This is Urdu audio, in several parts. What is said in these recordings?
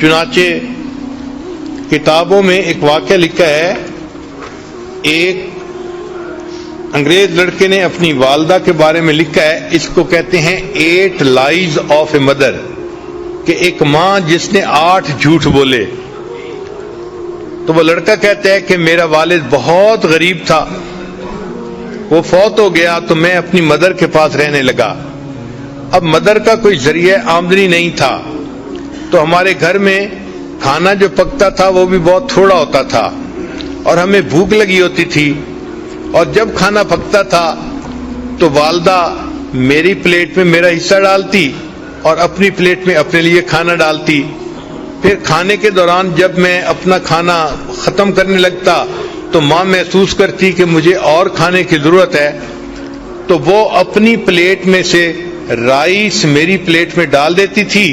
چنانچہ کتابوں میں ایک واقعہ لکھا ہے، ایک انگریز لڑکے نے اپنی والدہ کے بارے میں لکھا ہے، اس کو کہتے ہیں 8 لائز آف اے مدر، کہ ایک ماں جس نے 8 جھوٹ بولے۔ تو وہ لڑکا کہتا ہے کہ میرا والد بہت غریب تھا، وہ فوت ہو گیا تو میں اپنی مدر کے پاس رہنے لگا۔ اب مدر کا کوئی ذریعہ آمدنی نہیں تھا، تو ہمارے گھر میں کھانا جو پکتا تھا وہ بھی بہت تھوڑا ہوتا تھا، اور ہمیں بھوک لگی ہوتی تھی، اور جب کھانا پکتا تھا تو والدہ میری پلیٹ میں میرا حصہ ڈالتی اور اپنی پلیٹ میں اپنے لیے کھانا ڈالتی۔ پھر کھانے کے دوران جب میں اپنا کھانا ختم کرنے لگتا تو ماں محسوس کرتی کہ مجھے اور کھانے کی ضرورت ہے، تو وہ اپنی پلیٹ میں سے رائس میری پلیٹ میں ڈال دیتی تھی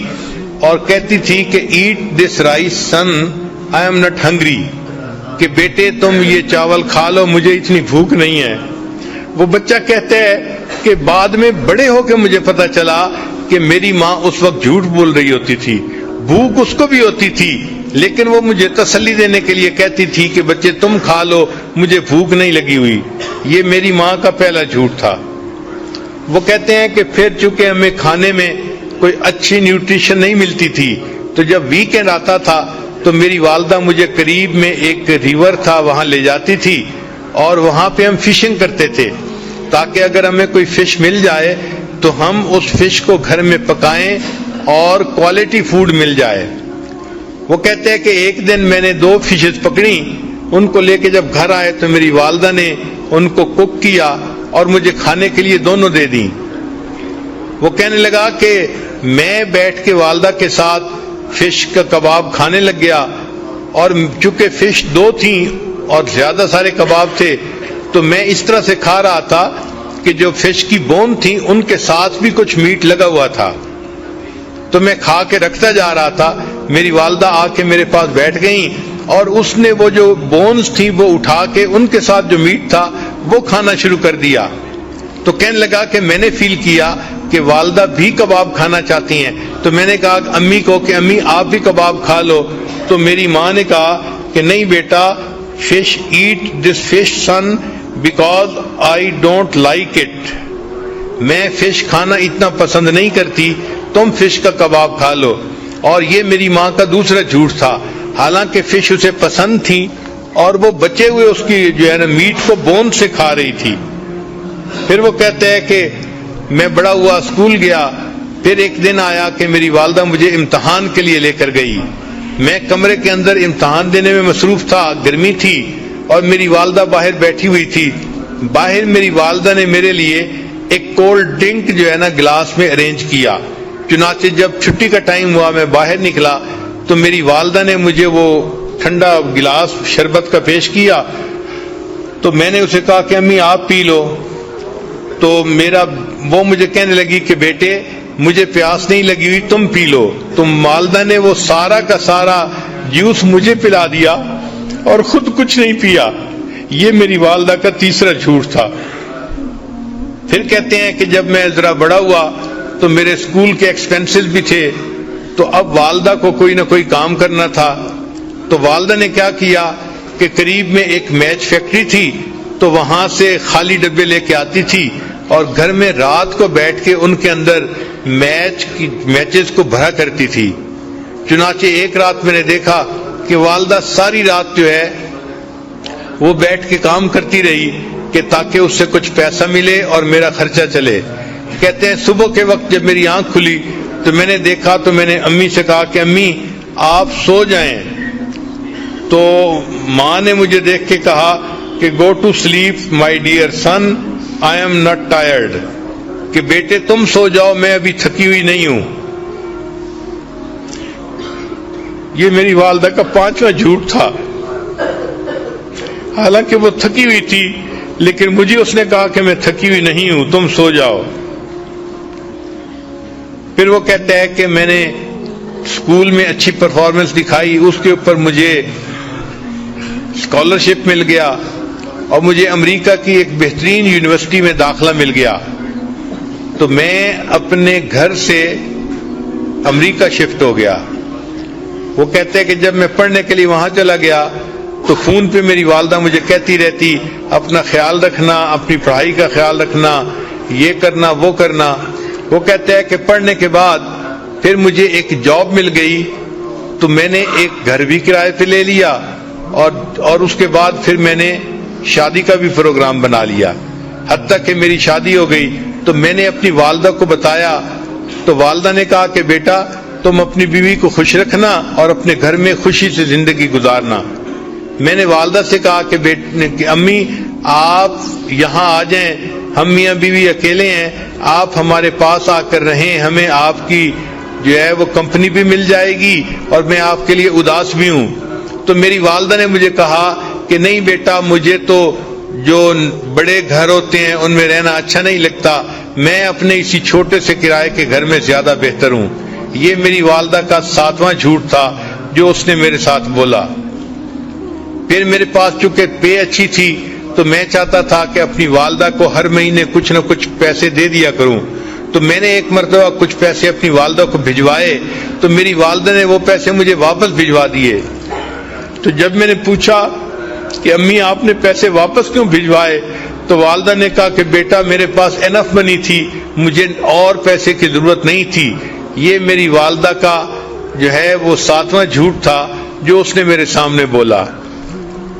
اور کہتی تھی کہ eat this rice son, I am not hungry, کہ بیٹے تم یہ چاول کھا لو، مجھے اتنی بھوک نہیں ہے۔ وہ بچہ کہتا ہے کہ بعد میں بڑے ہو کے مجھے پتا چلا کہ میری ماں اس وقت جھوٹ بول رہی ہوتی تھی، بھوک اس کو بھی ہوتی تھی، لیکن وہ مجھے تسلی دینے کے لیے کہتی تھی کہ بچے تم کھا لو، مجھے بھوک نہیں لگی ہوئی۔ یہ میری ماں کا پہلا جھوٹ تھا۔ وہ کہتے ہیں کہ پھر چونکہ ہمیں کھانے میں کوئی اچھی نیوٹریشن نہیں ملتی تھی، تو جب ویکینڈ آتا تھا تو میری والدہ مجھے قریب میں ایک ریور تھا وہاں لے جاتی تھی، اور وہاں پہ ہم فشنگ کرتے تھے تاکہ اگر ہمیں کوئی فش مل جائے تو ہم اس فش کو گھر میں پکائیں اور کوالٹی فوڈ مل جائے۔ وہ کہتے ہیں کہ ایک دن میں نے 2 فشز پکڑی، ان کو لے کے جب گھر آئے تو میری والدہ نے ان کو کوک کیا اور مجھے کھانے کے لیے دونوں دے دیں۔ وہ کہنے لگا کہ میں بیٹھ کے والدہ کے ساتھ فش کا کباب کھانے لگ گیا، اور چونکہ فش 2 تھیں اور زیادہ سارے کباب تھے تو میں اس طرح سے کھا رہا تھا کہ جو فش کی بون تھی ان کے ساتھ بھی کچھ میٹ لگا ہوا تھا، تو میں کھا کے رکھتا جا رہا تھا۔ میری والدہ آ کے میرے پاس بیٹھ گئیں اور اس نے وہ جو بونز تھی وہ اٹھا کے ان کے ساتھ جو میٹ تھا وہ کھانا شروع کر دیا۔ تو کہنے لگا کہ میں نے فیل کیا کہ والدہ بھی کباب کھانا چاہتی ہیں، تو میں نے کہا امی کو کہ امی آپ بھی کباب کھا لو، تو میری ماں نے کہا کہ نہیں بیٹا، fish eat this fish son because I don't like it, میں فش کھانا اتنا پسند نہیں کرتی، تم فش کا کباب کھا لو۔ اور یہ میری ماں کا دوسرا جھوٹ تھا، حالانکہ فش اسے پسند تھی اور وہ بچے ہوئے اس کی جو ہے نا میٹ کو بون سے کھا رہی تھی۔ پھر وہ کہتے ہیں کہ میں بڑا ہوا، اسکول گیا، پھر ایک دن آیا کہ میری والدہ مجھے امتحان کے لیے لے کر گئی۔ میں کمرے کے اندر امتحان دینے میں مصروف تھا، گرمی تھی اور میری والدہ باہر بیٹھی ہوئی تھی۔ باہر میری والدہ نے میرے لیے ایک کولڈ ڈرنک جو ہے نا گلاس میں ارینج کیا۔ چنانچہ جب چھٹی کا ٹائم ہوا میں باہر نکلا تو میری والدہ نے مجھے وہ ٹھنڈا گلاس شربت کا پیش کیا، تو میں نے اسے کہا کہ امی آپ پی لو، تو وہ مجھے کہنے لگی کہ بیٹے مجھے پیاس نہیں لگی ہوئی، تم پی لو۔ تو والدہ نے وہ سارا کا سارا جوس مجھے پلا دیا اور خود کچھ نہیں پیا۔ یہ میری والدہ کا تیسرا جھوٹ تھا۔ پھر کہتے ہیں کہ جب میں ذرا بڑا ہوا تو میرے اسکول کے ایکسپینسز بھی تھے، تو اب والدہ کو کوئی نہ کوئی کام کرنا تھا، تو والدہ نے کیا کیا کہ قریب میں ایک میچ فیکٹری تھی، تو وہاں سے خالی ڈبے لے کے آتی تھی اور گھر میں رات کو بیٹھ کے ان کے اندر میچز کو بھرا کرتی تھی۔ چنانچہ ایک رات میں نے دیکھا کہ والدہ ساری رات جو ہے وہ بیٹھ کے کام کرتی رہی کہ تاکہ اس سے کچھ پیسہ ملے اور میرا خرچہ چلے۔ کہتے ہیں صبح کے وقت جب میری آنکھ کھلی تو میں نے دیکھا، تو میں نے امی سے کہا کہ امی آپ سو جائیں، تو ماں نے مجھے دیکھ کے کہا کہ go to sleep my dear son, I am not tired, کہ بیٹے تم سو جاؤ، میں ابھی تھکی ہوئی نہیں ہوں۔ یہ میری والدہ کا 5واں جھوٹ تھا۔ حالانکہ وہ تھکی ہوئی تھی لیکن مجھے اس نے کہا کہ میں تھکی ہوئی نہیں ہوں، تم سو جاؤ۔ پھر وہ کہتا ہے کہ میں نے اسکول میں اچھی پرفارمنس دکھائی، اس کے اوپر مجھے اسکالرشپ مل گیا اور مجھے امریکہ کی ایک بہترین یونیورسٹی میں داخلہ مل گیا، تو میں اپنے گھر سے امریکہ شفٹ ہو گیا۔ وہ کہتے ہیں کہ جب میں پڑھنے کے لیے وہاں چلا گیا تو فون پہ میری والدہ مجھے کہتی رہتی اپنا خیال رکھنا، اپنی پڑھائی کا خیال رکھنا، یہ کرنا وہ کرنا۔ وہ کہتے ہیں کہ پڑھنے کے بعد پھر مجھے ایک جاب مل گئی تو میں نے ایک گھر بھی کرائے پہ لے لیا اور اس کے بعد پھر میں نے شادی کا بھی پروگرام بنا لیا، حتیٰ کہ میری شادی ہو گئی۔ تو میں نے اپنی والدہ کو بتایا تو والدہ نے کہا کہ بیٹا تم اپنی بیوی کو خوش رکھنا اور اپنے گھر میں خوشی سے زندگی گزارنا۔ میں نے والدہ سے کہا کہ امی آپ یہاں آ جائیں، ہم میاں بیوی اکیلے ہیں، آپ ہمارے پاس آ کر رہیں، ہمیں آپ کی جو ہے وہ کمپنی بھی مل جائے گی اور میں آپ کے لیے اداس بھی ہوں۔ تو میری والدہ نے مجھے کہا کہ نہیں بیٹا، مجھے تو جو بڑے گھر ہوتے ہیں ان میں رہنا اچھا نہیں لگتا، میں اپنے اسی چھوٹے سے کرائے کے گھر میں زیادہ بہتر ہوں۔ یہ میری والدہ کا 7واں جھوٹ تھا جو اس نے میرے ساتھ بولا۔ پھر میرے پاس چونکہ پے اچھی تھی تو میں چاہتا تھا کہ اپنی والدہ کو ہر مہینے کچھ نہ کچھ پیسے دے دیا کروں۔ تو میں نے ایک مرتبہ کچھ پیسے اپنی والدہ کو بھجوائے تو میری والدہ نے وہ پیسے مجھے واپس بھجوا دیے۔ تو جب میں نے پوچھا کہ امی آپ نے پیسے واپس کیوں بھجوائے تو والدہ نے کہا کہ بیٹا میرے پاس انف منی تھی، مجھے اور پیسے کی ضرورت نہیں تھی۔ یہ میری والدہ کا جو ہے وہ 7واں جھوٹ تھا جو اس نے میرے سامنے بولا۔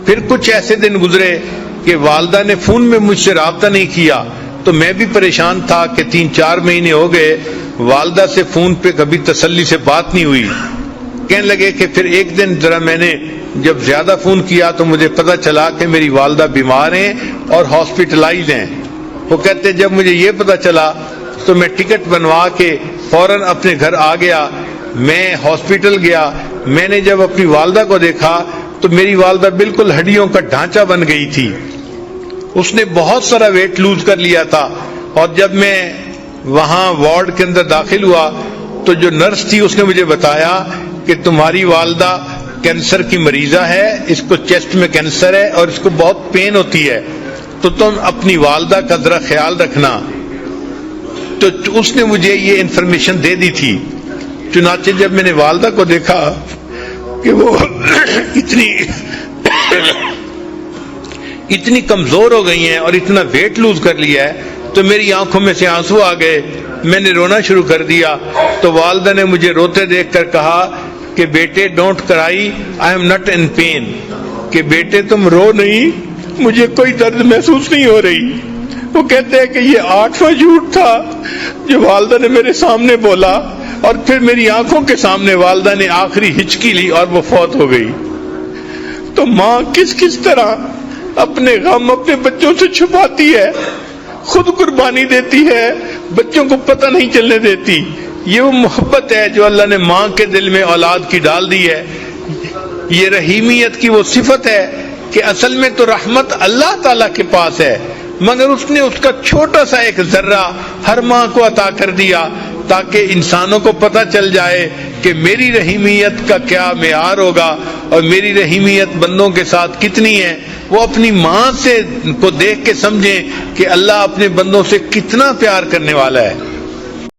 پھر کچھ ایسے دن گزرے کہ والدہ نے فون میں مجھ سے رابطہ نہیں کیا تو میں بھی پریشان تھا کہ 3-4 مہینے ہو گئے والدہ سے فون پہ کبھی تسلی سے بات نہیں ہوئی۔ کہنے لگے کہ پھر ایک دن ذرا میں نے جب زیادہ فون کیا تو مجھے پتا چلا کہ میری والدہ بیمار ہیں اور ہاسپٹلائز ہیں۔ وہ کہتے جب مجھے یہ پتا چلا تو میں ٹکٹ بنوا کے فوراً اپنے گھر آ گیا۔ میں ہاسپٹل گیا، میں نے جب اپنی والدہ کو دیکھا تو میری والدہ بالکل ہڈیوں کا ڈھانچہ بن گئی تھی، اس نے بہت سارا ویٹ لوز کر لیا تھا۔ اور جب میں وہاں وارڈ کے اندر داخل ہوا تو جو نرس تھی اس نے مجھے بتایا کہ تمہاری والدہ کینسر کی مریضہ ہے، اس کو چیسٹ میں کینسر ہے اور اس کو بہت پین ہوتی ہے، تو تم اپنی والدہ کا ذرا خیال رکھنا۔ تو اس نے مجھے یہ انفارمیشن دے دی تھی۔ چنانچہ جب میں نے والدہ کو دیکھا کہ وہ اتنی کمزور ہو گئی ہیں اور اتنا ویٹ لوز کر لیا ہے تو میری آنکھوں میں سے آنسو آ گئے، میں نے رونا شروع کر دیا۔ تو والدہ نے مجھے روتے دیکھ کر کہا کہ بیٹے don't cry, I am not in pain, کہ بیٹے تم رو نہیں، مجھے کوئی درد محسوس نہیں ہو رہی۔ وہ کہتے ہیں کہ یہ 8واں جھوٹ تھا جو والدہ نے میرے سامنے بولا، اور پھر میری آنکھوں کے سامنے والدہ نے آخری ہچکی لی اور وہ فوت ہو گئی۔ تو ماں کس طرح اپنے غم اپنے بچوں سے چھپاتی ہے، خود قربانی دیتی ہے، بچوں کو پتہ نہیں چلنے دیتی۔ یہ وہ محبت ہے جو اللہ نے ماں کے دل میں اولاد کی ڈال دی ہے۔ یہ رحیمیت کی وہ صفت ہے کہ اصل میں تو رحمت اللہ تعالیٰ کے پاس ہے، مگر اس نے اس کا چھوٹا سا ایک ذرہ ہر ماں کو عطا کر دیا تاکہ انسانوں کو پتہ چل جائے کہ میری رحیمیت کا کیا معیار ہوگا اور میری رحیمیت بندوں کے ساتھ کتنی ہے۔ وہ اپنی ماں سے کو دیکھ کے سمجھیں کہ اللہ اپنے بندوں سے کتنا پیار کرنے والا ہے۔